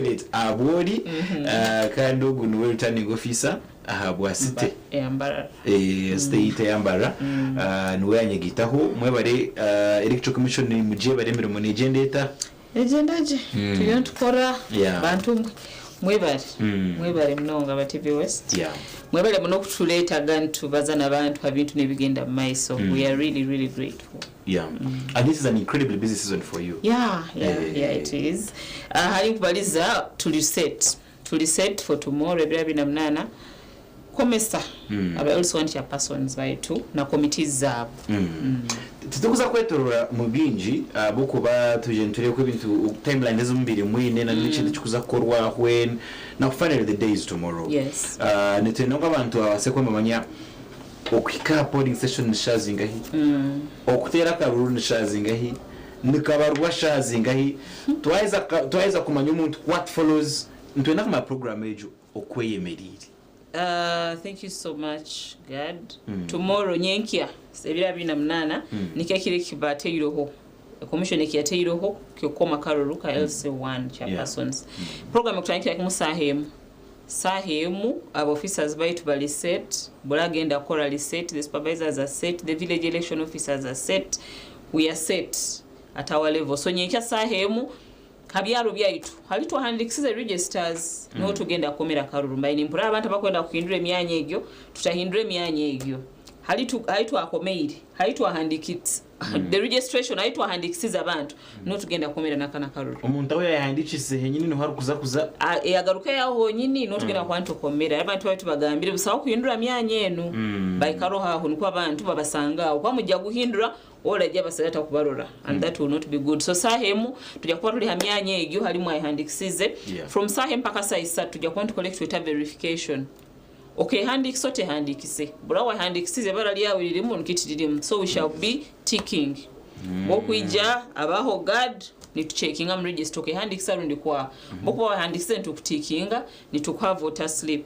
pilot abori kandi ogu we returning officer ahabwa site yambara state yambara niwe yanyegitaho mwebare electoral commission ni muje baremera mu agenda je tuyo tukora bantu mwebare mnonga ba TV West mwebale muno kutuleta gantu bazana abantu abintu nebigenda maiso. We are really grateful. And this is an incredibly busy season for you. Yeah, it is. Hari kubaliza tuliset for tomorrow ebirabi namnana komesa I also want your persons baitu na committees zabo. Tutukuza kwetorora mu bingi bokuba tujenture ko ibintu timeline ezumbiri mwine na n'ikindi kikuza korwa when na finally the day is tomorrow. Yes. Neteno abantu abaseko mamanya okwika polling session nishazingahi okutera karuru nishazingahi nikabarwa shazingahi twaiza kumanya umuntu what follows ntwena kuma program ejo okweyemerire. Thank you so much, God. Tomorrow nyenkia sebira bina mnana nikakire kibate iroho commission ekiyate iroho kyokoma karuruka LC1 chairpersons program kutanyikira sahemu abo officers baitu bali set bulagenda kora set, the supervisors are set, the village election officers are set, we are set at our level. So nyenkia sahemu kabyaro byaitu halitu handikisize registers no tugenda komera karurumba ni mpura abantu bakwenda kuhindura emyanya egyo tutahindura emyanya egyo halitu akomeiri halitu handikit the registration halitu handikisize abantu no tugenda komera nakana karuru umuntu aho yahandikise henyini no harukuza yagaruka yaho nyini no tugenda kwantu komera abantu baitu bagambire busaho kuhindura emyanya enu baikaro haho niko abantu babasanga kwa mujya guhindura olajja basalata kubarora and that will not be good. So sahemu tujakuwa tuli hamyanye egyo halimu ahandikisize from sahem paka saisa tujakuwa collect with verification. Okay, handikise handikise burawa handikisize barali yawe lirimu nkitirimu, so we shall be ticking bokuija abaho guard ni checking am register. Okay, handikisa rundi kwa bokuwa handikise ntukutickinga ni tukwa voter slip.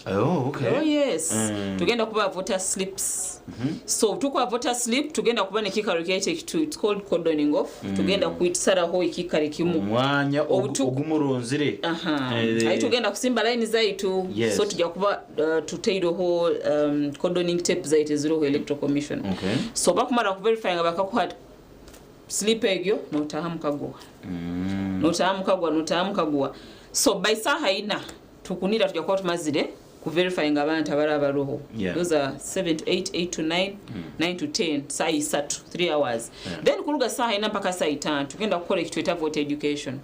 Oh, okay. Oh, yes. Tugenda kuba voter slips. So tukwa voter slip tugenda kuba nekikarikete kitu, it's called cordoning off. Tugenda kuitsara ho ikikarikimu mwanya ogumuronzire ayi tugenda kusimba line zaitu. So tujja kuba tuteiro ho cordoning tape zaitu ziro electoral commission. Okay. So bakumara ku verify nga bakakuha slip egyo no tahamukagwa notahamukagwa. So by saha ina tukunira tujja kuba tumazire ku verifying abantu abalaba roho. Those are 7 to 8, 8 to 9, 9 to 10, saa 3 3 hours. Then kuluga saa ina mpaka saa 5 tugenda kukola ekitu vote education.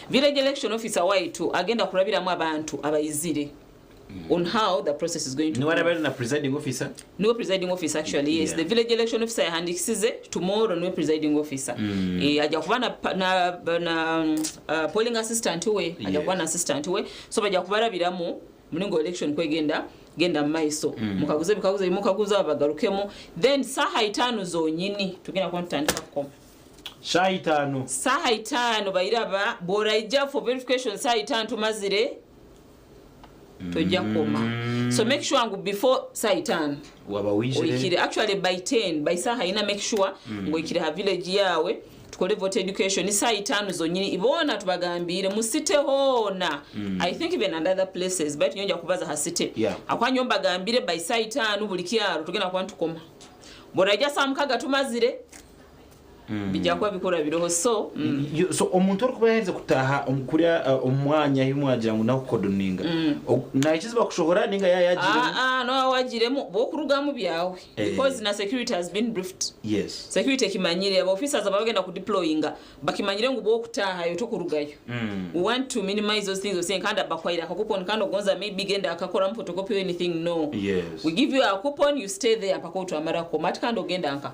Village election officer waitu agenda kurabiramu abantu abayizire on how the process is going to. No, what about the presiding officer? No presiding officer actually. Yes, the village election officer handikisize tomorrow no presiding officer. Aja kuba na polling assistant we, aja kuba na assistant we. So baja kubarabiramu muningo election kwegenda maiso mukaguza bagarukemo, then saha 5 zonyini tugenda kwantandika kukoma saha 5 bayiraba boraija for verification saha 5 tumazire tojja koma. So make sure ngo before saha 5 wabawijire actually by 10 by saha ina make sure ngo ikire ha village yawe tukole vote education ni saa 5 zonyini ibona tubagambire musite hona. I think even other places but nyonja kubaza hasite akwanyomba gambire by saa 5 buli kyaro tugenda kwantu koma boraja samkaga tumazire bijja kwa bikora biroho. So so omuntu okuba yaze kutaha omukurya omwanya himwagira ngo nakukodoninga na ikiziba kushobora ninga yagire no wagiremo bokurugamu byawe because na security has been briefed. Yes, security kimanyire aba officers abagenda ku deployinga bakimanyire ngo bokutaha yo tokurugayo. We want to minimize those things. Saying kanda bakwaira akakupon kando gonza maybe genda akakora photocopy or anything. No, yes, we give you a coupon, you stay there paka utwamara ko mat kando genda anka.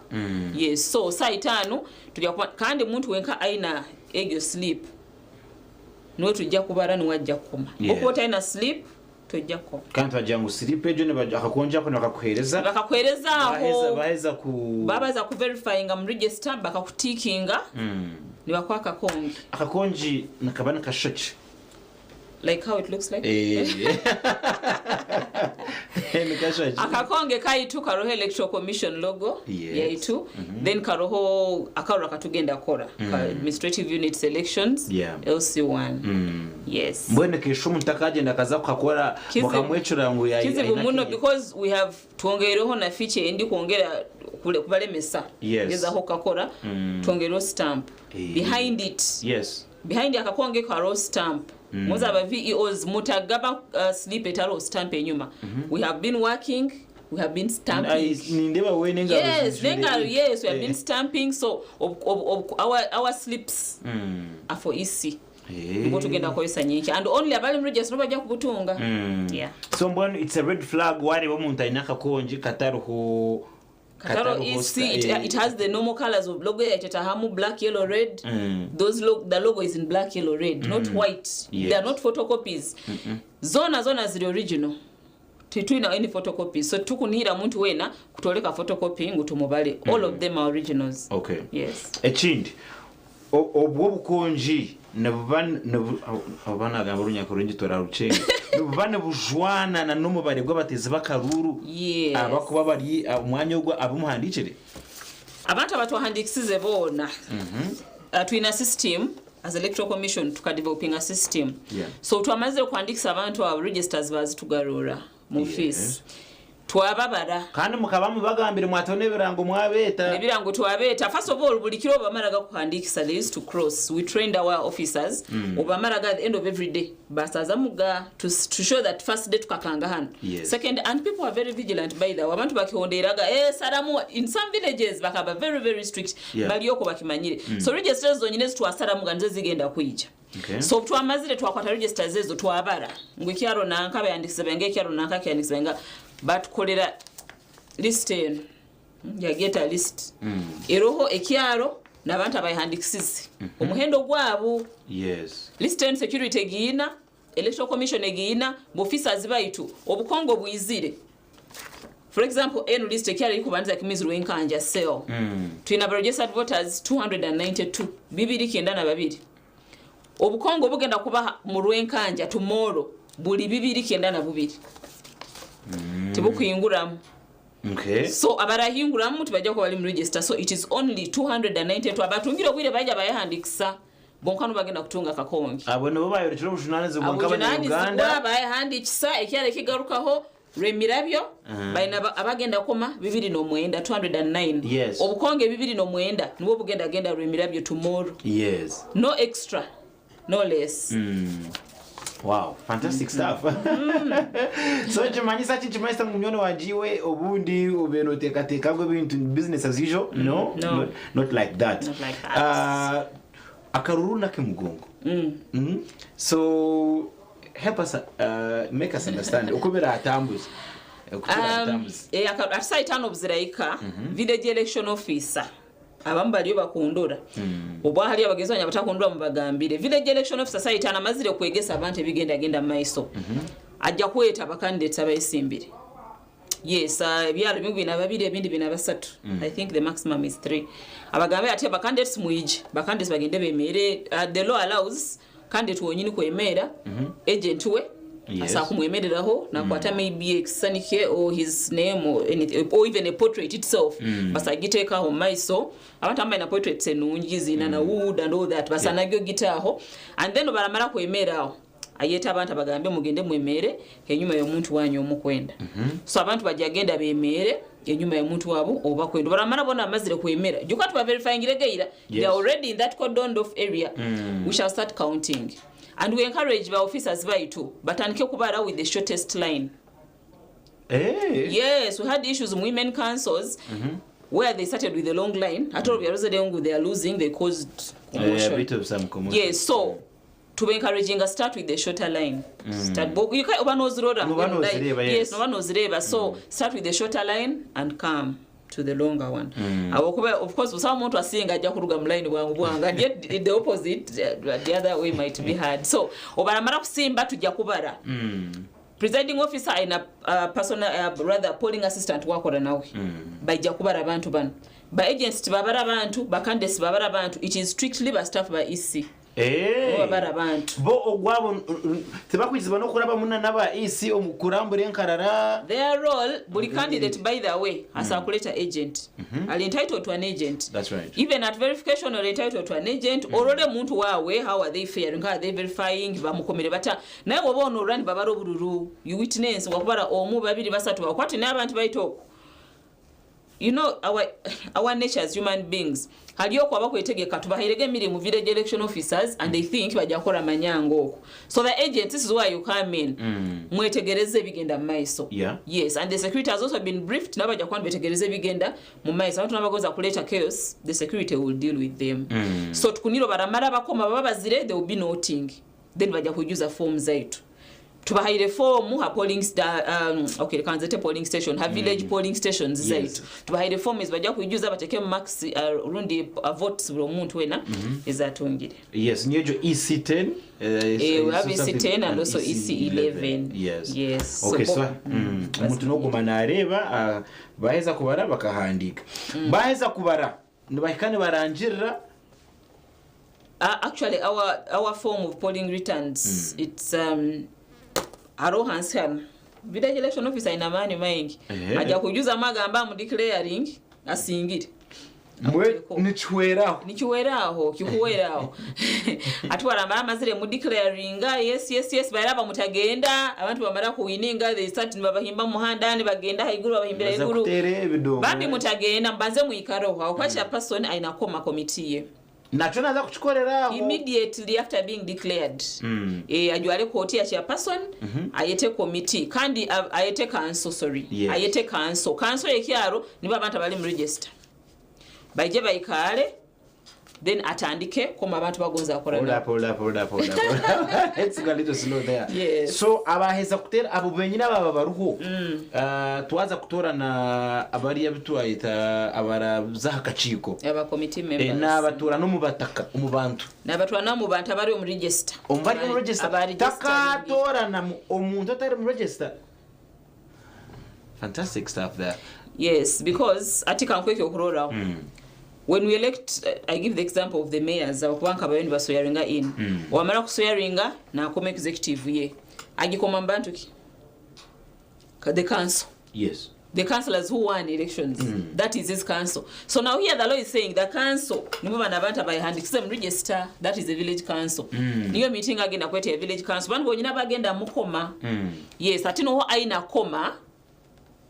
Yes, so saa 5 tujakuwa kandi muntu wenka aina egyo sleep no tujja kubara no wajja koma okota aina sleep tujja ko kandi bajangu sleep ejo ne baja akakonja ko nakakuhereza aho babaza ku verifying am register bakakutikinga ni bakwaka kongi akakonji nakabana kashochi like how it looks like akakonge kaitu karoho electoral commission logo yaitu then karoho akarora katugenda kora administrative unit selections LC1 yes mbone kesho mutakaje ndakaza kukakora mukamwechura yangu ya kizibu muno because we have tuongereho na feature endi kuongera kubale mesa yeza ho kakora tuongereho stamp behind it behind akakonge karo stamp moza aba VEOs mutagaba slip etalo stamp enyuma we have been working, we have been stamping nindeba we nenga yes we have been stamping so our slips are for EC ngo tugenda koyesa nyiki and only abali mu register bajja kubutunga so mbona it's a red flag wari bo muntu ainaka konji kataruho EC it has the normal colors of logo etetahamu black yellow red the logo is in black yellow red not white they are not photocopies zona is the original tituina any photocopies so tukunira muntu wena kutoleka photocopy ngutumubale all of them are originals yes echindi obwo bukonji abana gamburunya kurungi torarucenge nubane bujwana na numubare gwabateze bakaruru abakuba bari umwanya ugwa abumuhandikire abantu abatuhandikize bona twina system as electoral commission tukadeveloping a system so twamaze kuandikisa abantu aba registers bazitugarura mu office twababara kandi mukabamu bagambire mwatone birango mwabeta birango twabeta first of all buli kiro bamaraga kuhandikisa they used to cross we trained our officers obamaraga at the end of every day basaza muga to show that first day tukakanga hano second and people are very vigilant by the abantu bakihonderaga saramu in some villages bakaba very very strict bali yoko bakimanyire so registers zonyine twasaramu ganze zigenda kuija so twamazire twakwata registers ezo twabara ngwikyaro nanka bayandikise benge kyaro nanka kyandikise benga but kolera list ya get a list eroho ekyaro nabantu abayihandikisize omuhendo gwabo list and security egina electoral commission egina officers baitu obukongo bwizire for example eno list ekyaro ikubanza kimizuru enkanja cell twina registered voters 292 bibiri kenda na babiri obukongo bugenda kuba mu rwenkanja tomorrow buli bibiri kenda na bubiri tibukuyinguramu so abarahinguramu tibajja ko bali mu register so it is only 292 abatungire obwire bajja bayahandikisa bonkano bagenda kutunga kakongi abo nabo bayorekera obushunanize bonkaba mu Uganda bayahandikisa ekyale kigarukaho remirabyo bayina abagenda koma 209 209 obukonge 209 nibo bugenda genda remirabyo tomorrow no extra no less wow fantastic stuff so jimanyisa chichimaisa munyono wajiwe obundi ubeno teka gwe bintu business as usual not like that akaruru nake mugongo so help us make us understand ukubera atambuzi akasaitano buziraika village election officer abambaliyo bakundura obwa hali abagezanya batakundura mu bagambire village election officer site anamazire kwegesa abantu ebigenda maiso ajja kweta abacandidates abayisimbire ebyalo bimu na babiri ebindi bina basatu I think the maximum is 3 abagambe ati abacandidates muiji bacandidates bagende bemere the law allows candidate wonyini kwemera agent we asa kumwemereraho na kwata maybe exanike or his name or anything or even a portrait itself basa giteka ho maiso abantu amba na portraits enungizi na wood and all that basa nagyo gitaho and then baramara kwemeraho ayeta abantu abagambe mugende mwemere enyuma y'omuntu wanyu omukwenda so abantu bajagenda bemere enyuma y'omuntu wabo oba kwenda baramara bona amazire kwemera jukatu ba verifying iregeira they are already in that cordon of area we shall start counting. And we encourage our officers baitu batanike kubara with the shortest line. Yes, we had issues in women councils where they started with the long line. At all, they are losing, they caused commotion. A bit of some commotion. Yes, so to be encouraging us, start with the shorter line. Start you can't yes, no one knows reba. So start with the shorter line and come to the longer one. Of course, someone to saying I just kuruga mline bwangu and yet the opposite the other way might be hard. So obaramara kusimba tujakubara. Presiding officer in a personal rather polling assistant wakora nawe. By jakubara abantu ban. By agents babara abantu, bakandes babara abantu, it is strictly by staff by EC. babara abantu bo ogwabo tebakwiziba no kuraba muna naba isi omukurambure enkarara their role buli candidate by the way asakuleta agent ali entitled to an agent. That's right. Even at verification or entitled to an agent orole muntu wawe how are they faring, how are they verifying bamukomere bata naye obona orani babaro bururu you witness wakubara omu babiri basatu bakwati n'abantu bayitoko. You know our nature as human beings haliyo kwa bakwetegeka tubahirege emirimu village election officers and they think bajja kukora manyango. So the agent, this is why you come in mwetegereze bigenda mu maiso. Yes, and the security has also been briefed nabajja kwandi betegereze bigenda mu maiso abantu nabagoza kuleta chaos, the security will deal with them. So tukuniro baramara bakoma babazire they will be noting, then bajja kujuza form zaitu tubahire form ha polling kanzete polling station ha village polling stations zaitu tubahire form bajja kujuza bateke max rundi votes bro muntu wena ezatungire. Yes, nyejo EC10 we have EC10 and also EC11. Yes. Okay, so umuntu no gumana areba baheza kubara bakahandika baheza kubara nibahikane baranjira. Actually our form of polling returns it's arohansan village election officer ina mani maingi aja kujuza magamba mu declaring asingire mwe nichweraho kikuweraho atwara amazire mu declaring yes baraba mutagenda abantu bamara kuwininga they start babahimba muhanda ni bagenda haiguru babahimbira iguru bandi mutagenda mbanze muikaroho akwacha person aina koma committee ye nachona za kuchikorera immediately after being declared ajwale koti ya chairperson ayete committee kandi ayete council ayete council yekyaro niba abantu bali mu register baije bayikale then atandike koma abantu bagonza akora hold up let's go a little slow there. Yes. So abaheza kutera abo benyina baba baruho twaza kutora na abari yabitwaita abara zahakachiko aba committee members na batora no mubataka umubantu na batwa na mu bantu abari mu register ombari mu register taka tora na omuntu atari mu register. Fantastic stuff there. Yes, because atika nkweke okurora when we elect I give the example of the mayors abakubanka bayoni basoyaringa in wamara kusoyaringa na akoma executive ye agikoma mbantu ki the council. Yes, the councillors who won elections that is his council. So now here the law is saying the council nimba nabantu bayihandikise mu register, that is the village council. Niyo meeting agenda kwete village council bantu bonyina bagenda mukoma. Yes, atino ho aina koma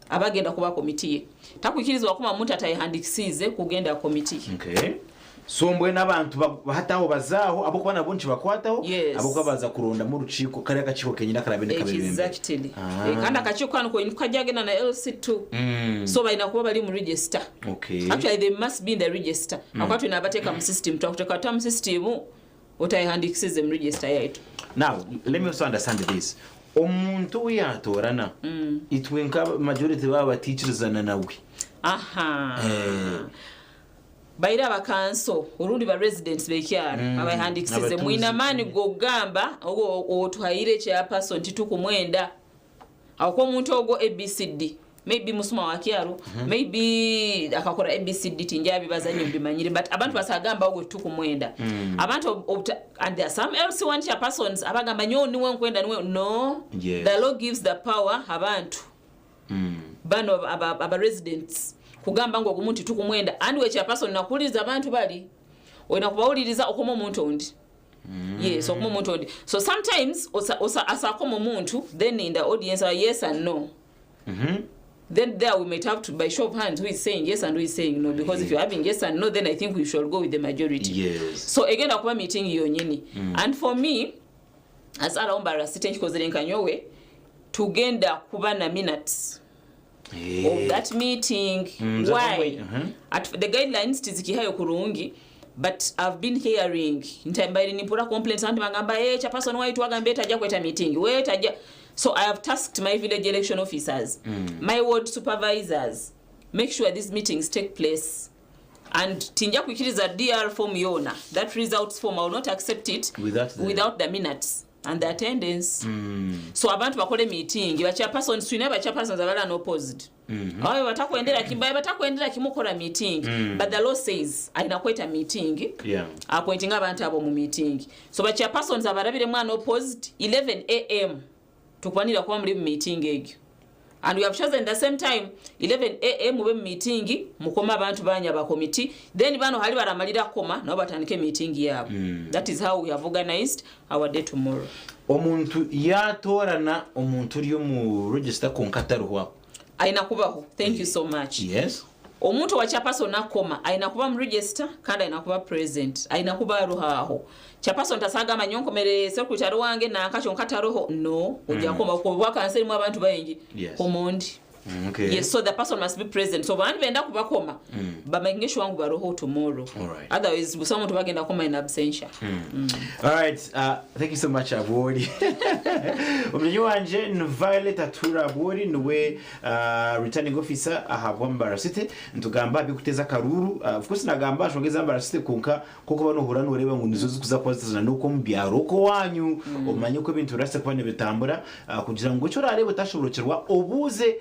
abagenda kuba committee takukirizwa kuma muntu atayihandikisize kugenda committee. Okay, so mbwe nabantu bahataho bazaho abo kubana bunchi bakwataho abo kwabaza kuronda mu ruciko kare akaciko kenyina karabende kabirembe. Exactly. Kandi akaciko kanu ko kajagena na LC2 so baina kuba bali mu register. Okay, actually they must be in the register akwatu inabateka mu system twakuteka tam system utayihandikisize mu register yaitu. Now let me also understand this. Omuntu yatorana itwenka majority baba teachers nawe baira bakanso urundi ba residents bekyara abahandikisize muinamani gogamba ogo twayire kya person titukumwenda akwo muntu ogo ABCD maybe musuma wakyaro maybe akakora ABCD tinjabi bazanyo bimanyire but abantu basagamba ogo tukumwenda abantu and there are some else one chair persons abagamba nyo niwe nkwenda niwe no. The law gives the power abantu bano aba residents kugamba ngo omuntu tukumwenda and we chair person nakuliza abantu bali oina kubawuliriza okomo omuntu ondi. Yes, okomo omuntu ondi. So sometimes osa asakomo omuntu then in the audience are yes and no. Then there we might have to by show of hands who is saying yes and who is saying no, because if you're having yes and no then I think we should go with the majority. Yes. So again akuba meeting iyo nyini and for me as alaombara sitting kozerenka nyowe tugenda kuba na minutes of that meeting. Why? At the guidelines tizikihayo kurungi but I've been hearing ntambairi nipura complaints and bagamba cha person why twagambe tajja kweta meeting we tajja. So I have tasked my village election officers, my ward supervisors, make sure these meetings take place. And tinja kuikiriza DR form yona, that results form I will not accept it without the minutes. and the attendance. So abantu bakole meeting bachapersons twine bachapersons abala no opposed. Ayo batakwendera kimbaye batakwendera kimukola meeting but the law says aina kweta meeting appointing abantu abo mu meeting. So bachapersons abarabire mwana opposed 11 am tukwanira kwa muri meeting egyo. And we have chosen the same time 11 am mube meeting mukoma abantu banya ba committee then bano hali baramalira koma nabo batandike meeting yabo. That is how we have organized our day tomorrow. Omuntu yatorana omuntu uri mu register konkataruwa aina kubaho. Thank you so much. Yes. Omuntu wa chairperson nakoma aina kuba mu register kandi aina kuba present aina kuba ruhaho. Chairperson tasaga manyonko mere secretary wange na akacho nkataroho no ujya koma ko bwakanseri mu abantu bayengi komondi. Okay. Yes, so the person must be present. So when benda kubakoma bamakingisho wangu baroho tomorrow. Alright. Otherwise someone to bagenda koma in absentia. Alright, thank you so much Abori. Umenyi wanje ni Violet Atura Abori niwe returning officer ahabwa Mbarasite ntugamba bikuteza karuru of course nagamba shongeza Mbarasite konka koko bano hurano ureba ngo nizo kuza kwazana nuko mbyaro ko wanyu umanye ko ibintu rase kwane bitambura kugira ngo cyo rarebe utashoborokirwa obuze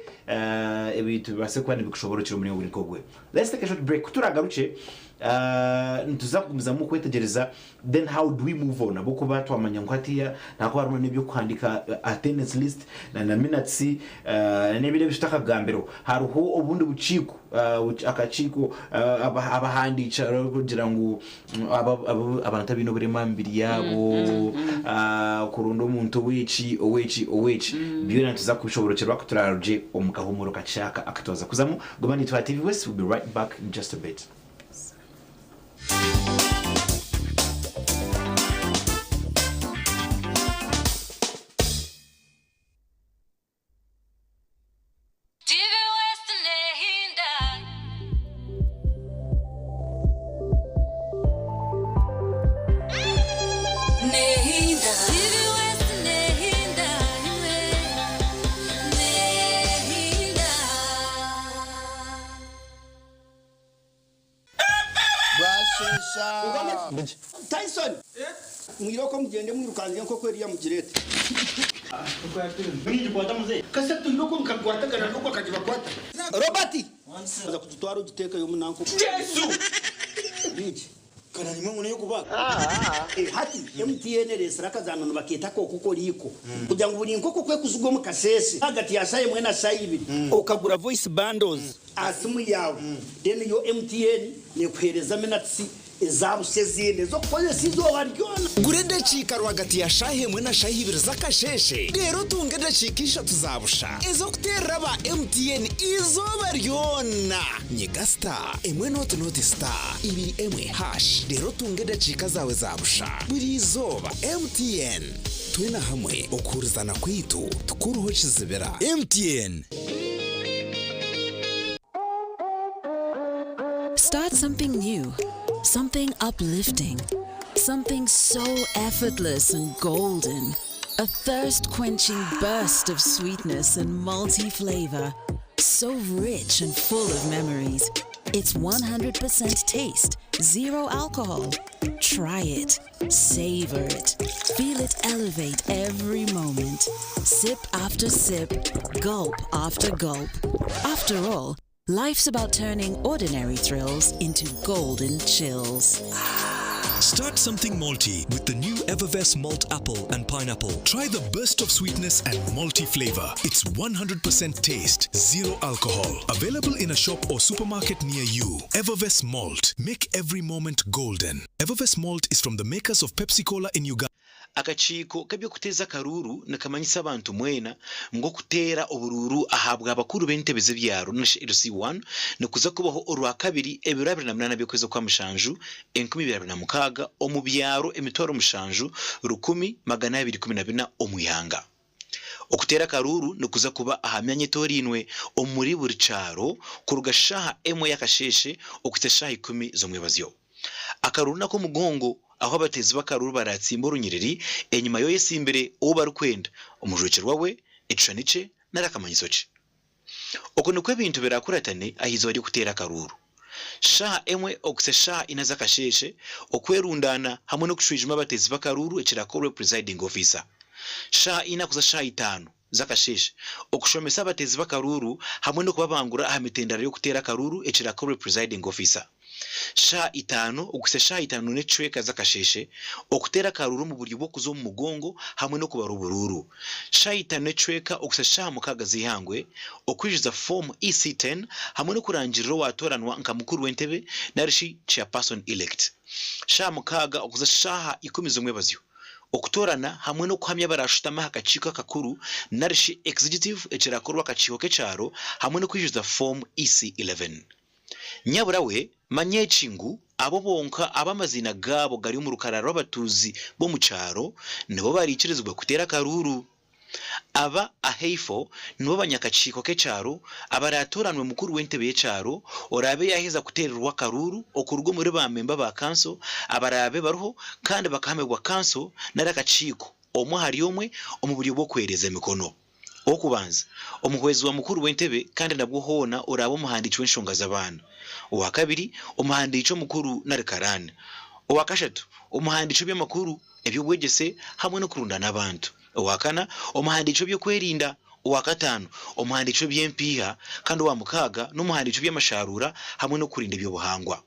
ebitu base kwani bikushobora muri buri kogwe. Let's take a short break turagaruke ntuzakumza mu kwetegereza then how do we move on aboko batu amanyangwatiya nako harimo nebyo kwandika attendance list na minutes nebile bishaka gambero haruho ubundi buciko akaciko abahandica kugira ngo abantu bino buri mambiri yabo kurundo umuntu owechi biyo nantuza kushoborokerwa kuturaruje omukahumuro kachaka akatoza kuzamu gomani twa TV West. We'll be right back in just a bit. Tyson mwiroko mugende mwirukanze nko kweri ya mugirete mwije kwata muze kasatu ndoko mukagwatagana ndoko akajiba kwata Robert aza kututwara ugiteka yo munanko Yesu biki kana nimwe mune yo kubaga hati MTN resara kazanano baketa ko kuko liko kugira ngo buri nkoko kwe kuzugo mu kasese hagati ya saye mwena sayibiri ukagura voice bundles asimu yawe then yo MTN ne kwereza minatsi ezabusezine zo koze sizo baryona gurende chika rwagati ya shahe mwena shahibira zakasheshe rero tungende chikisha tuzabusha ezo kutera ba MTN izo baryona nyigasta emwe not star ibi emwe hash rero tungende chika zawe zabusha buri zoba MTN twina hamwe okurizana kwitu tukuruho kizibera MTN. Start something new. Something uplifting, something so effortless and golden. A thirst-quenching burst of sweetness and malty flavor. So rich and full of memories. It's 100% taste, zero alcohol. Try it, savor it, feel it elevate every moment. Sip after sip, gulp after gulp. After all, life's about turning ordinary thrills into golden chills. Start something malty with the new Evervest Malt Apple and Pineapple. Try the burst of sweetness and malty flavor. It's 100% taste, zero alcohol. Available in a shop or supermarket near you. Evervest Malt. Make every moment golden. Evervest Malt is from the makers of Pepsi Cola in Uganda. Akachiko kabyo kuteza karuru nakamanyisa abantu mwena ngo kutera obururu ahabwa abakuru b'entebeze byaro na LC1 no kuza kubaho orwa kabiri ebirabira na munana byokweza kwa mushanju 2026 omu byaro emitoro mushanju 10212 omuyanga okutera karuru no kuza kuba ahamyanye torinwe omuri buri caro kurugashaha emwe yakasheshe okuteshaha 10 zo mwebazyo akaruru nako mugongo aho abatezi bakaruru baratsimba urunyiriri enyuma yo yesimbere uwo barukwenda umujukirwa we icanice narakamanyisoce uko nuko ibintu birakuratane ahizo bari kutera karuru shaha emwe okuse shaha ina zakasheshe okwerundana hamwe no kushwijima abatezi bakaruru ekirakorwe presiding officer shaha ina kuza shaha 5 zakasheshe okushomesa abatezi bakaruru hamwe no kubabangura ahamitendera yo kutera karuru ekirakorwe presiding officer shaha 5 okuse shaha 5 necweka zakasheshe okutera karuru mu buryo bwo kuzo mu mugongo hamwe no kubara ubururu shaha 5 necweka okuse shaha mukaga zihangwe okwijiza form EC10 hamwe no kurangiriro watoranwa nka mukuru w'entebe narishi chairperson elect shaha mukaga okuza shaha 10 bazyo okutorana hamwe no kuhamya barashutama hakachiko kakuru narishi executive ekirakorwa kachiko kecharo hamwe no kwijiza form EC11 nyabura we manyechingu abo bonka abamazina gabo gari mu rukararo abatuzi bo mu cyaro nibo barikirizwa kutera karuru aba aheifo nibo banyakachiko kecharo abaratoranwe mukuru w'entebe y'ecaro orabe yaheza kutererwa karuru okurugo muri ba member ba council abarabe baruho kandi bakahamerwa council narakachiko omwe hari omwe omuburyo bwo kwereza emikono okubanza omuhwezi wa mukuru w'entebe kandi nabwo hona orabo muhandici w'enshonga z'abana uwa kabiri umuhandici mukuru narekarane uwa kashatu umuhandici by'amakuru eby'ubwegese hamwe no kurundana abantu uwa kana umuhandici byo kwerinda uwa gatanu umuhandici by'empiha kandi uwa mukaga n'umuhandici by'amasharura hamwe no kurinda by'ubuhangwa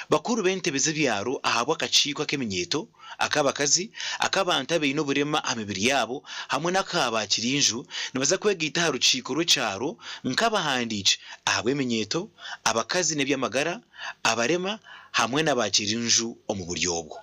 bakuru b'entebe z'ebyaro ahabwa akaciko kemenyeto akabakazi akabantu abino burema amibiri yabo hamwe n'akabakirinju nibaza kwegita haruciko rw'ecaro nkabahandici ahabwe menyeto abakazi n'ebyamagara abarema hamwe n'abakirinju omu buryobwo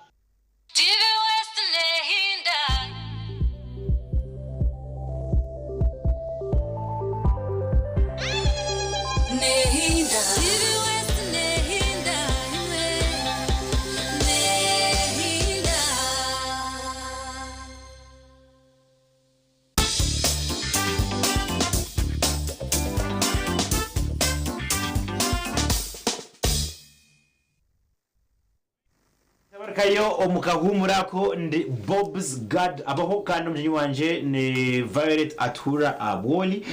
kayo omukahumurako ndi Bob's God abaho kandi umujyi wanje ni Violet Atura Aboli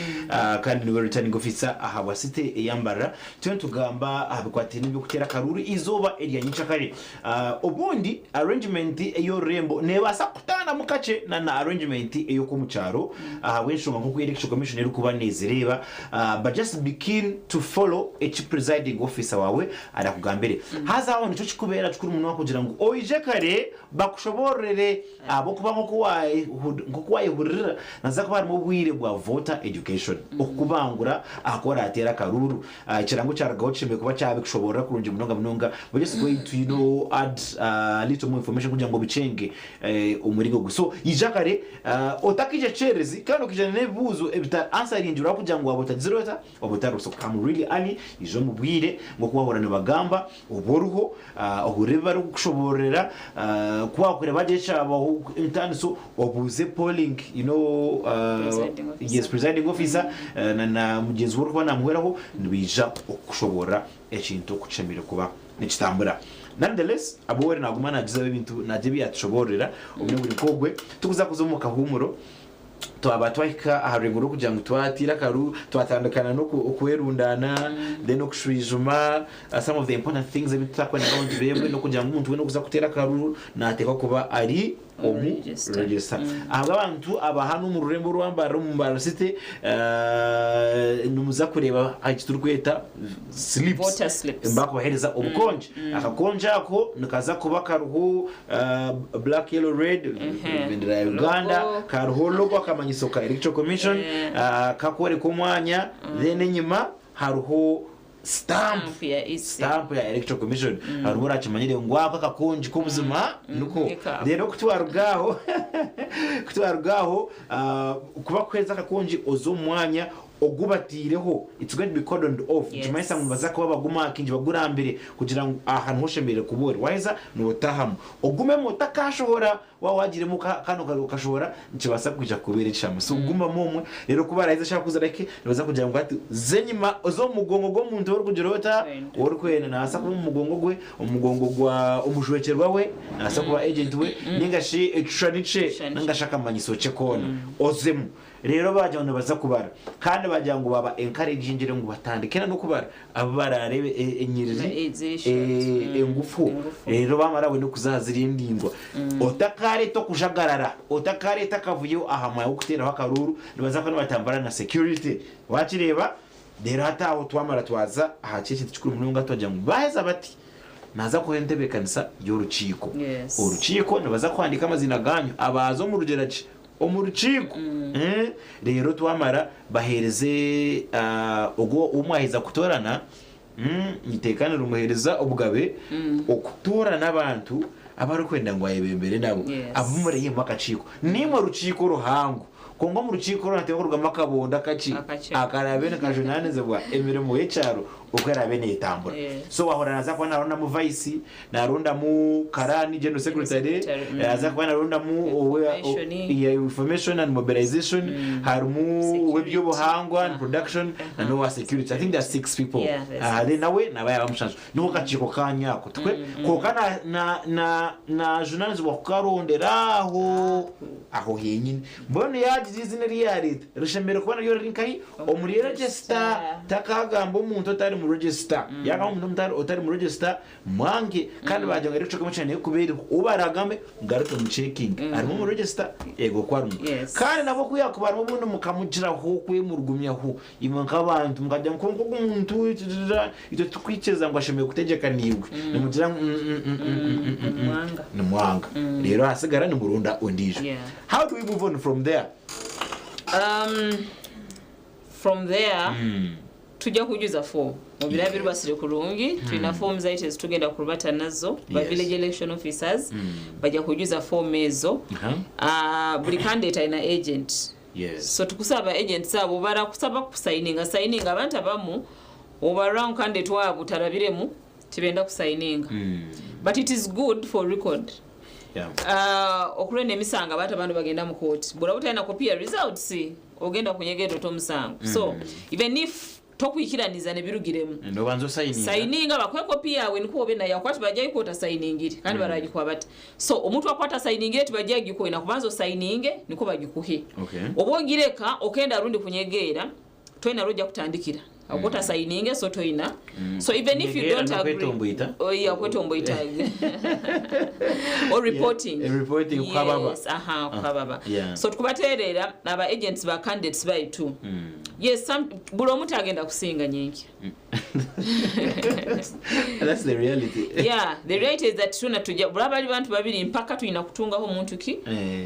kandi ni returning officer aha wasite eyambara tyo tugamba abikwate n'ibyo kutera karuru izoba eri yanyica kare obundi arrangement eyo rembo nebasa kutana mukace na arrangement eyo ko mucyaro wenshonga nko election commission eri kubanezereba but just be keen to follow each presiding officer wawe arakugambere haza aho nico kikubera cyukuri umuntu wakugira ngo oije kare bakushoborere abo kuba nko kwayihurira naza kuba mu bwire bwa voter education okubangura akora atera karuru kirango cyaragaho cimbe kuba cyabe kushobora kurunje munonga we just going to add little more information kugira ngo bicenge umurigo guso ija kare otakije cherezi kandi ukijana nebuzo ebita answer injura kugira ngo abota zerota obotaruso come really early ijo mu bwire ngo kuhahorana bagamba uboruho ohureba rukushoborera kwa kure baje cyabo intanso obuze polling yes presiding officer na mugenzi w'urwa namuheraho nibija okushobora ekintu kucemira kuba nikitambura nonetheless abore nagumana agize ibintu naje byatoshoborera umwe buri kogwe tukuza kuzomuka humuro twabatwaka aharenguro kugira ngo twatira karu twatandukana no kwerundana then no kushwijuma some of the important things that bitakwa na going to be able no kugira ngo umuntu we no kuza kutera karu nateka kuba ari omu register abantu abahanu mu rurembo rwambara mu mbarasite numuza kureba agiturkweta slips mbako bahereza ubukonje akakonje ako nikaza kuba karuhu black yellow red bendera ya Uganda karuhu logo akamanyisoka election commission kakore kumwanya then nyuma haruhu stamp ya electoral commission harubura kimanyire ngwako akakonji k'ubuzima nuko rero kutwarugaho kuba kweza akakonji ozo mwanya ogubatireho it's going to be cordoned off tumaisa mubaza ko baguma kinji bagurambere kugira ngo ahantu hoshemere kubore waiza no tahamu ogume mutakashobora wawagiremo kano kashobora nkibasa kuja kubera ishama so guma momwe rero kuba raiza shaka kuzareke baza kugira ngo ati zenyima zo mugongo go muntu wori kugirota wori kwena nasa ku mugongo gwe umugongo gwa umushwekerwa we nasa kuba agent we ningashi extranice nangashaka manyisoce kona ozemu rero bajya ngo baza kubara kandi bajya ngo baba encouraging ngo batandikena no kubara abara arebe enyiriri engufu rero bamarawe no kuzazirindingwa otakare to kujagarara otakare takavuyo ahama yo kutera bakaruru nibaza ko batambara na security wakireba rero hata aho twamara twaza ahakeke tukuru mununga twajya ngo baheza bati naza ko entebe kanisa y'uruciko uruciko nibaza kwandika amazina ganyu abazo mu rugeraci omurukiko rero twamara bahereze ubwo umwahiza kutorana nyitekana rumuhereza ubwabe okutorana abantu abari kwenda ngo ayebembere nabo abumureye mu akaciko nimwe ruciko ruhango kongo mu rukiko runatekorwa makabonda kaci akarabe na kajonane zebwa emiremo yecaro ukwerabe ne itambura so wahorana za kwa narona mu vice naronda mu karani general secretary aza kwa naronda mu information and mobilization harumu webyo buhangwa and production and no security. I think there are 6 people then nawe nabaya bamushanzo nuko kaciko kanyako twe ko kana na journalism wakaronderaho aho henyine mbone yagize izina riyarita rushembere kubona yo rinkai omuri register takagambo umuntu atari mu register yaka umuntu atari mu register mwange kandi bajya ngari cyo kamacane kubera ubaragambe ngaruto mu checking ari mu register ego kwarumu kandi nabo kuyakubara ubundi mukamujira ho kwe mu rugumya ho imanka abantu mukajya nkonko umuntu ito tukwiceza ngo ashemeye kutegeka nibwe nimujira mwanga rero hasigara ni murunda ondije. How do we move on from there? From there tujya kujuza form mubira biru basire kurungi twina form zaiteze tugenda kurubata nazo ba village election officers bajya kujuza form ezo buri candidate ina agent so tukusaba agents abo bara kusaba kusigninga abantu abamu overround candidate wabo tarabiremu tibenda kusigninga but it is good for record. Okurene emisanga bata abantu bagenda mu court bula utayina copy results ogenda kunyegeto to musango so even if tokwikiraniza ne birugiremu ndo banzo signinga bakwe copy yawe niko obena yakwati bajya ikota signingiri kandi baraji kwa bata so omuntu akwata signingiri tibajya giko ina kubanzo signinge niko bagikuhe obogireka okenda rundi kunyegera toina roja kutandikira akota signinge so toina so even if you don't agree kwetomboita or reporting kwa baba kwa baba so tukubaterera aba agents ba candidates baitu yes some bulo mutu agenda kusinga nyingi. That's the reality. The reality is that tuna tujja bulabali bantu babiri mpaka tuina kutunga ho muntu ki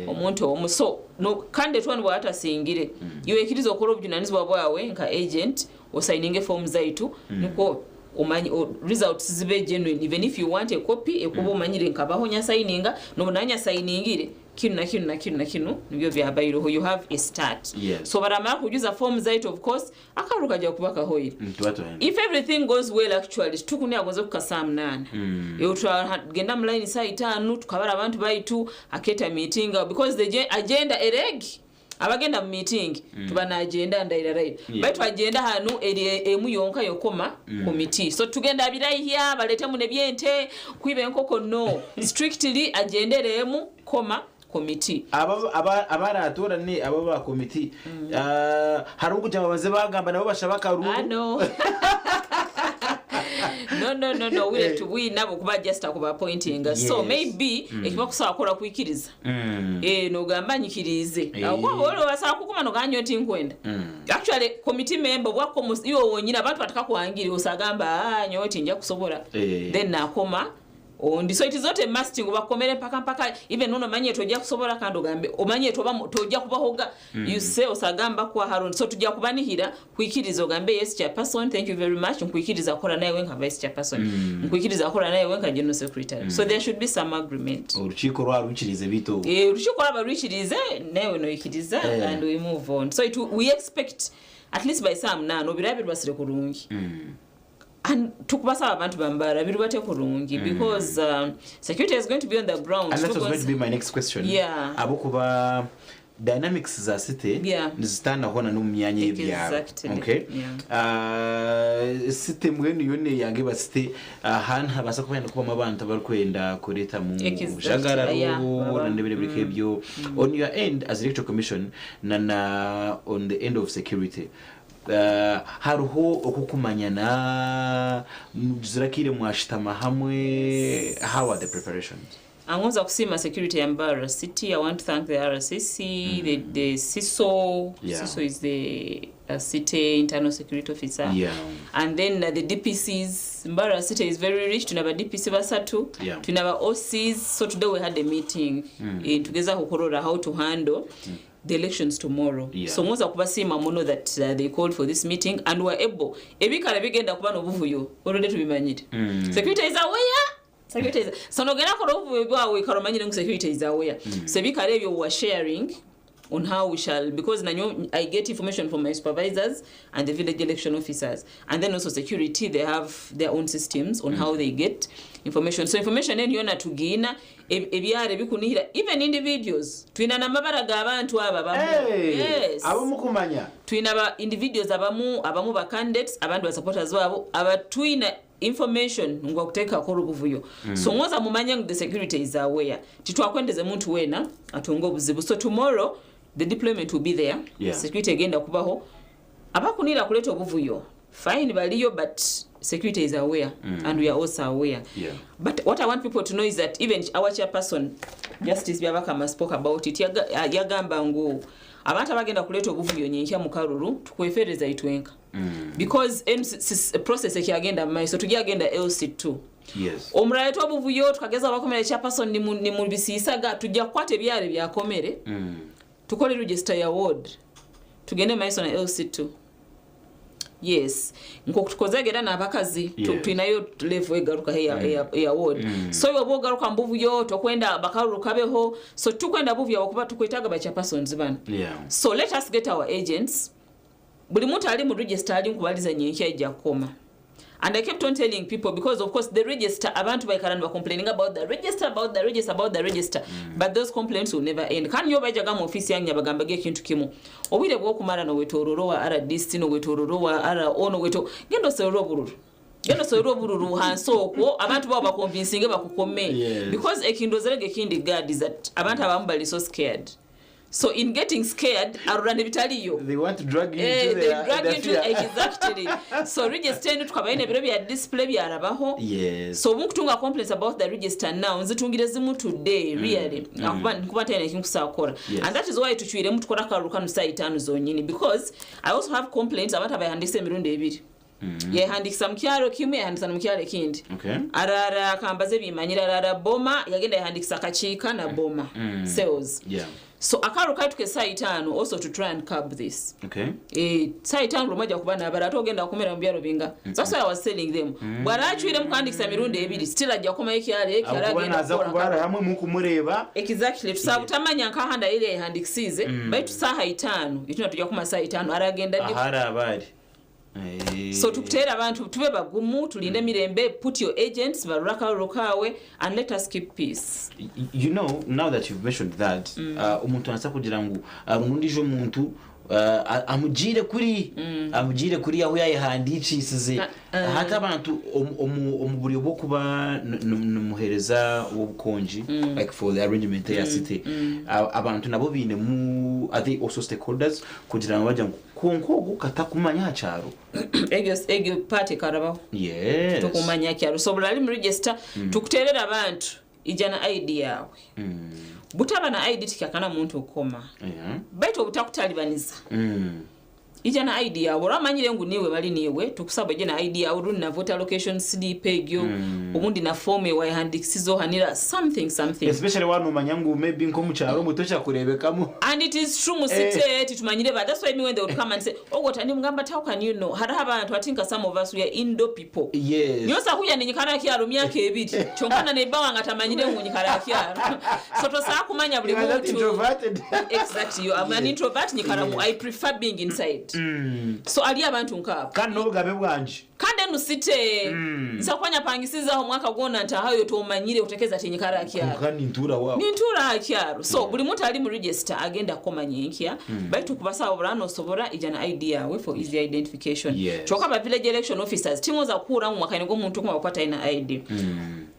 omuntu omu so no candidate one bwata singire yiwekirizo okoro obujunanizibwa bwawe nka agent osigninge form zaitu niko umanyi results zibe genuine even if you want a copy ekubo manyire nkabaho nya signinga no nanya signingire kinu nibyo byabayiro you have a start so barama kujuza form zaitu of course akaruka jya kubaka hoyi if everything goes well actually tukuni agoze kukasam nana genda mline site anu tukabara abantu baitu aketa meeting because the agenda eregi abagenda mu meeting tubana agenda ndaira right baitu agenda hanu emu yonka yokoma committee so tugenda abirai hia balete mu nebyente kwibe nkoko no strictly agenda emu koma committee abara atora ni ababa committee hari ukujya babaze bagamba nabo bashabaka ruhu no we nabo kuba just akuba pointing so maybe ekiba kusaba kola kuikiriza no gamba nyikirize akwa bolo basaba kukuma no ganyoti nkwenda actually committee member bwako iyo wonyina abantu bataka kuangiri osagamba nyoti nja kusobora then nakoma ondi so it is not a must ngo bakomere paka even nono manye tojja kusobora kando gambe omanye tojja kubahoga you say osagamba kwa haron so tujja kubanihira kuikirizo gambe yes chairperson thank you very much nkuikiriza akora naye wenka vice chairperson nkuikiriza akora naye wenka general secretary so there should be some agreement uruchiko rwarukirize bito uruchiko rwarukirize nawe no ikiriza and we move on so we expect at least by some no birabe basire kurungi and tukubasaba abantu bambara birubate kurungi because security is going to be on the ground. And that was going to be my next question. Yeah. Abokuba dynamics za city nizitana hona no myanya y'ebyaro. Okay. City mwene yone yange ba city ahantu habasa kubenda kuba abantu barikwenda kureta mu jagararo ndebere bikebyo on your end as electoral commission na on the end of security. Haruho okukumanyana zirakire mwashitama hamwe. How are the preparations? Angoza kusima security Mbara City. I want to thank the RCC, the CISO. CISO is the city internal security officer. And then the DPCs. Mbara City is very rich. Tunaba DPC basatu. Tunaba OCs. So today we had a meeting in together hukorora how to handle the elections tomorrow. So moza kubasima mono that they called for this meeting and were able. Ebikala bigenda kuba no buvuyo already to be managed. Security is aware. Security is so no gena ko buvuyo bwawe karomanyire ngo security is aware. So bikala ebyo we sharing on how we shall, because I get information from my supervisors and the village election officers, and then also security, they have their own systems on how they get information. So information then yona tugina ebyare bikunihira even individuals twina namabara gabantu aba bamu. Yes, abamukumanya twina ba individuals abamu ba candidates abantu ba supporters babo abatwina information ngo kuteka ko rubuvuyo. So ngoza mumanya the security is aware titwakwendeze muntu wena atongo obuzibu. So tomorrow the deployment will be there. Security agenda kubaho abakunira kuleta obuvuyo fine baliyo, but security is aware and we are also aware. But what I want people to know is that even our chairperson Justice Byabakama spoke about it. Yagamba ngo abantu abagenda kuleta obuvuyo nyenkya mu Karuru tukwefereza itwenka because process ekiyagenda maiso tujagenda LC2. Omulaye tobuvuyo tukageza abakomere chairperson ni mu bisisaga tujja kwate byale byakomere tukole register ya ward tugende maiso na LC2. Yes, nko kutukozegera nabakazi tuinayo level egaruka ya ward. So yobo garuka mbuvu yo tokwenda Bakaru kabeho, so tukwenda buvu ya wakuba tukwetaga ba chairpersons bana. So let us get our agents. Buli muntu ali mu register ali nkubaliza nyenkya ejja koma. And I kept on telling people, because of course the register, abantu baikaran were complaining about the register, but those complaints will never end. Kan yo bajaga mu office yanyu bagamba ge kintu kimu. Obwire bwo kumara no wetororowa ara distino wetororowa ara ono weto gendo seroro bururu. Gendo seroro bururu hanso ko abantu babo bakonvincinge bakukome because ekindozerege kindi God is that abantu abamu bali so scared. So in getting scared, they want to drag you into exactly. So register tukabaine biro bya display byarabaho. So mukutunga complaints about the register now nzitungire zimu today really. Kuba tena kinkusakora. And that is why tuchwire mutukora karuka nusa 5 zonyini, because I also have complaints about abayandise mirundi ebiri. Handikisa mkyaro kimwe yahandisa mkyaro kindi. Arara kambaze bimanyira arara boma yagenda yahandikisa kachika na boma sales. So akaru katuke saa 5 also to try and curb this. Saa 5 rumoja kubana abara togenda kumera mbyaro binga. That's why I was telling them. Bwaraachwire mukandikisa mirundi ebiri still ajja koma ekyale agenda kubara hamwe mukumureba. Exactly. Tusabutamanya nkahanda ile yahandikisize baitu saa 5 ituna tujja kuma saa 5 aragenda ahara abari. So tukutera abantu tube bagumu tulinde mirembe, put your agents baraka rokawe and let us keep peace. You know, now that you've mentioned that umuntu anasa kugira ngo arundijo umuntu amugire kuri aho yayihandikisize hata abantu omuburiyo bwo kuba numuhereza wobukonji like for the arrangement ya city abantu nabo bine mu are they also stakeholders kugira ngo bajya konko gukatakumanya cyaro egyo party karabaho tukumanya cyaro so bulali mu register tukuterera abantu ijana ID yawe butaba na ID tikakana muntu okoma baito butakutalibaniza ijana ID yawe ramanyire ngu niwe bali niwe tukusaba ijana ID yawe run na voter location slip egyo obundi na form ya handikisizo hanira something especially one umanyangu maybe nko mucharo mutosha kurebekamo and it is true musite tumanyire but that's why me when they would come and say oh what ani mugamba how can you know hara abantu I think some of us we are Indo people nyosa kuya ninyikara kyaro myaka ebiri chonkana ne bawa ngatamanyire ngu nyikara kyaro so to sa kumanya buli muntu introverted exactly you I'm an introvert nyikara I prefer being inside vote so ali abantu nkabo kandi n'obugabe bwanje kandi nusite nsakwanya pangisizaho mwaka gwona ntahayo tomanyire utekeza tinyikara akyaro kandi ntura wao nintura akyaro so buli muntu ali mu register agenda komanya nkya baitu kubasa obrano sobora ijana idea we for easy identification choka ba village election officers timoza kura mu mwaka ngo muntu kuma bakwata ina ID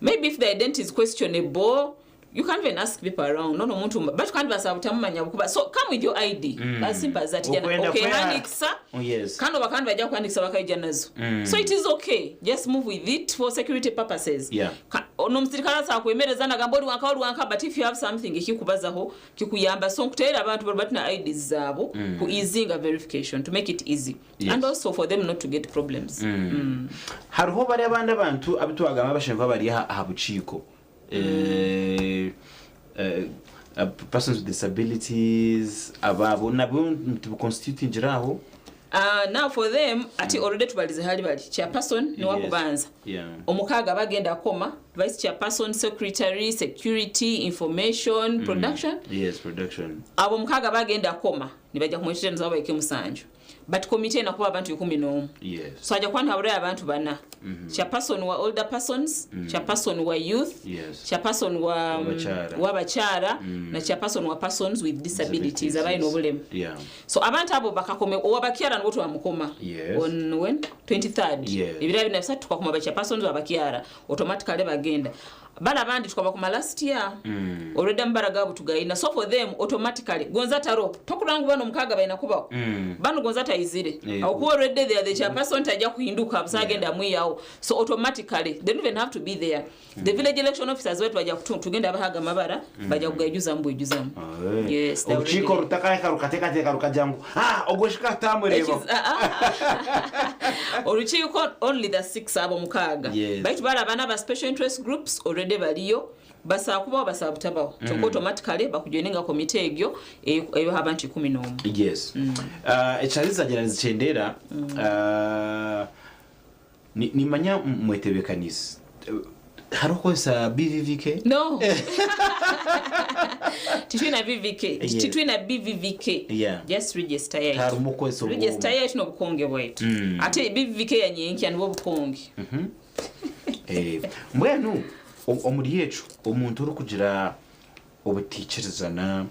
maybe if the identity is questionable you can't even ask people around no muntu but can't basabutamanya bukuba so come with your ID as simple as that okay handiksa kando bakandi bajja kwandikisa bakayija nazo so it is okay just move with it for security purposes ono msirikala sa kwemereza na gambodi wanka but if you have something ikikubazaho kikuyamba so nkutera abantu bali na IDs zabo ku easing a verification to make it easy and also for them not to get problems hariho bari abandi abantu abitwagama bashenva bari habuchiko persons with disabilities ababo nabo constitute njiraho now for them ati already tubalize hali bali chairperson ni wakubanza omukaga bagenda koma vice chairperson secretary security information production production abo mukaga bagenda koma nibajja kumwetera nzaba yake musanju but committee nakuba abantu 11 so aja kwani habure abantu bana chairperson wa older persons chairperson wa youth chairperson wa bachara na chairperson wa persons with disabilities abaino obulemu so abantu abo bakakome owabakyara ngoto bamukoma on when 23rd ibira binafsa tukakoma chairpersons abakyara automatically bagenda bala bandi tukaba last year already mbaraga butugayina so for them automatically gonza taro tokurangu bano mukaga bayina kuba bano gonza tayizire akuwa already they are the chairperson tajja kuhinduka abusagenda mwiyawo so automatically they don't even have to be there the village election officers wetu bajja kutugenda abahaga mabara bajja kugayijuza mbuyijuzamu yes uchiko rutakaya karukateka rukajangu ogoshika tamureba uruchiko only the 6 abo mukaga baitu bala bana ba special interest groups already baliyo basa kuba basabutabaho choko automatically bakujoininga committee egyo eyo abantu 11 echaliza jana zichendera ni manya mwetebekanizi haroko sa BVVK no titwina BVVK just register yet harumoko so register yet no bukonge bwetu ate BVVK yanyenki and bobukonge mbwenu omuri yecu omuntu uri kugira obutikirizana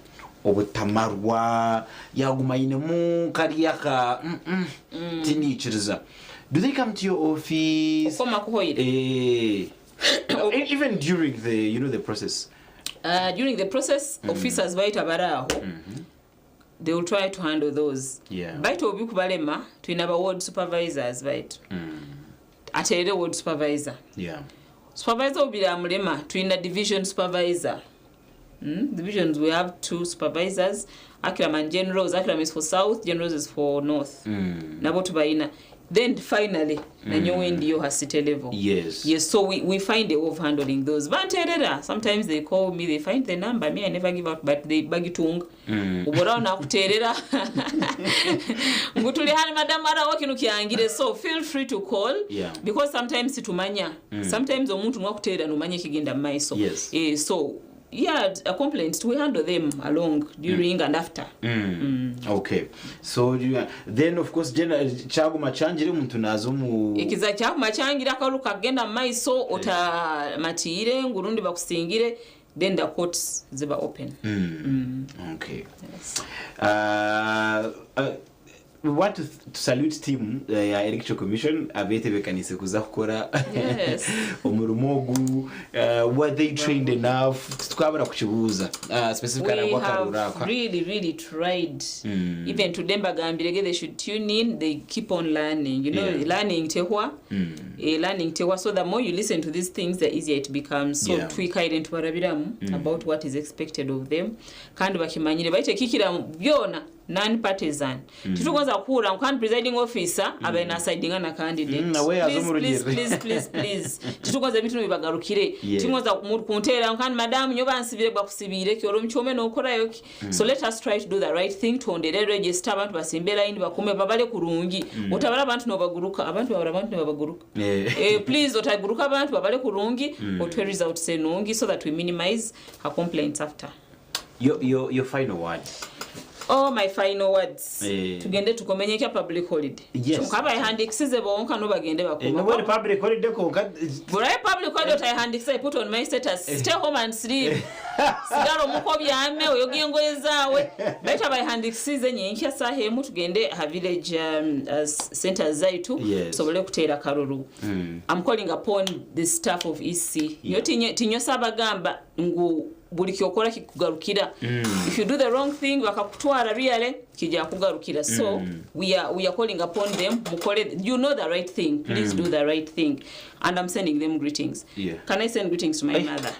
obutamarwa yaguma mu kariya ka tinikiriza do they come to your office koma kuhoire even during the the process during the process officers baita baraho they will try to handle those baita obi kubalema twina ba ward supervisors baita atere ward supervisor supervisor obira mulema twina division supervisor divisions we have 2 supervisors Akiraman generals Akiraman is for south generals is for north nabo tubaina then finally nanyowe ndiyo hasite level yes so we find a way of handling those banterera sometimes they call me they find the number me I never give out but they bagitung ubora na kuterera ngutuli hani madam ara wakinu kiangire so feel free to call because sometimes situmanya sometimes omuntu ngakutera no manye kigenda maiso so a complaint we handle them along during and after okay so then of course chagu machanjire umuntu nazo mu ikiza chagu machangira karuka genda maiso ota matire ngurundi bakusingire then the courts ziba open okay we want to salute team ya Electoral Commission abete bekanise kuza kukora umurumogu were they trained enough tukabara kuchibuza specifically we really tried even to them bagambirege they should tune in they keep on learning learning tehwa learning tehwa so the more you listen to these things the easier it becomes so twikaire into barabiramu about what is expected of them kandi bakimanyire baite kikira byona non-partisan. Titugonza kura mkani presiding officer abe na siding na candidate. Please. Titugonza bitu bibagarukire. Titugonza kuntera mkani madam nyoba nsibire bakusibire kyoro mchome no okora yoki. So let us try to do the right thing to ondere register abantu basimbera indi bakume babale kurungi. Otabara abantu no baguruka abantu no baguruka. Please otaguruka abantu babale kurungi otwe results enungi so that we minimize her complaints after. Your final word. Oh, my final words. Tugende tukomenyeka public holiday. Yes. Chokaba ihandikize bonka no bagende bakoma. No one public holiday konka. Bora public holiday ihandikize put on my status. Stay home and sleep. Sigaro mukobya ame oyogiye ngoye zawe. Beta bayihandikize nyenkya sahe mu tugende ha village center zaitu sobole kutera karuru. I'm calling upon the staff of EC. Yoti tinyo sabagamba ngu buli kyokola kikugarukira. If you do the wrong thing bakakutwara really kijja kugarukira. So we are calling upon them mukole, you know the right thing, please do the right thing, and I'm sending them greetings. Can I send greetings to my mother?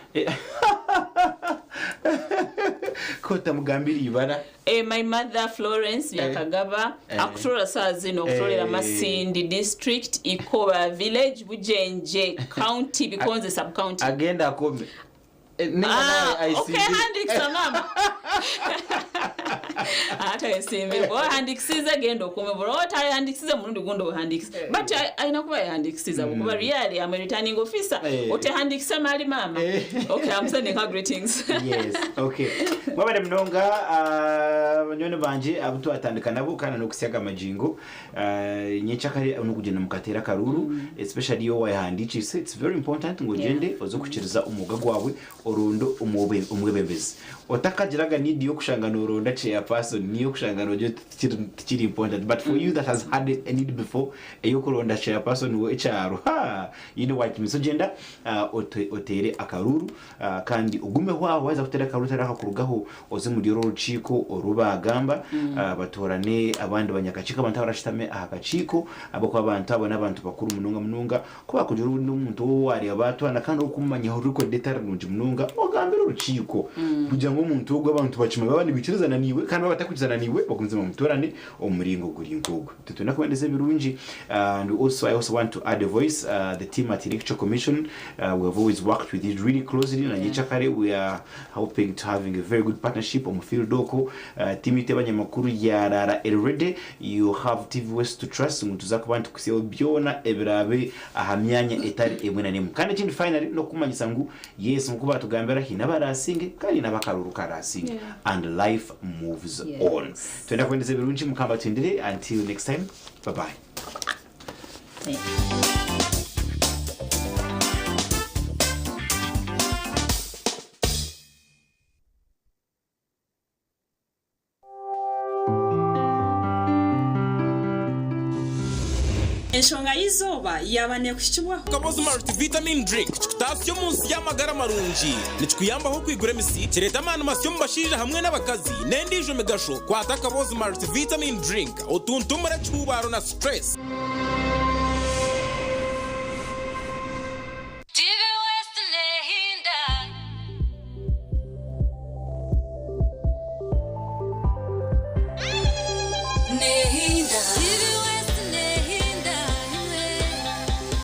Kota mugambiri ibara. My mother Florence Yakagaba akutora sazino kutorera Masindi district Ikoba village Bujenje county because the sub county agenda akome. Okay, handikisa mama. Ata esimbe bo handikisiza gendo kome bro ota handikisiza murundi gundo handikisa but ainakuba handikisiza kuba really I'm a returning officer ote handikisa mali mama. Okay, I'm sending her greetings. Yes, okay. Mwabale mnonga banyone banje abutu atandika nabo kana no kusiaga majingo nyechakari unukugenda mukatera karuru especially yo wahandikise. It's very important ngogende ozokukiriza umuga gwawe orundo umwebembezi otakagiraga need yo kushangana oronda chairperson niyo kushangana oje tikiri important, but for you that has had a need before eyo kuronda chairperson we charo you know what miso genda otere akaruru kandi ugume hwaho waza kutera akaruru taraka kurugaho oze muri ruciko orubagamba batorane abandi banyakacika abantu barashitame akaciko abako abantu abona abantu bakuru mununga kuba kugira umuntu wari abantu anakanda ukumanya horiko detara nunje mununga ogambira uruciko kugira ngo umuntu ugwa abantu bacima babani bikirizana niwe kandi batakuzana niwe bakunze mu mutorane umuringo guringogo tutuna kwendeze birunji. And also I also want to add a voice, the team at Electoral Commission, we have always worked with it really closely na Nyechakare. We are hoping to having a very good partnership on field doko team itebanye makuru ya rara already. You have TV West to trust muntu zakubantu kusiyo byona ebirabe ahamyanya etari emwena nemu kandi kindi finally no kumanyisa ngu yes mukuba tugambera hinabarasinge kandi nabakaruru karasinge and life moves on. Twenda kwendeze birunji mukamba twendere until next time, bye bye. Enshonga y'izuba yabane kushibwaho Kabozi multivitamin drink chitasyo munsi y'amagara marungi nichikuyambaho kwigura misi kireta amana masyo mbashije hamwe n'abakazi nendijo megasho kwata Kabozi multivitamin drink otuntumura cyubaro na stress. TV West Nehinda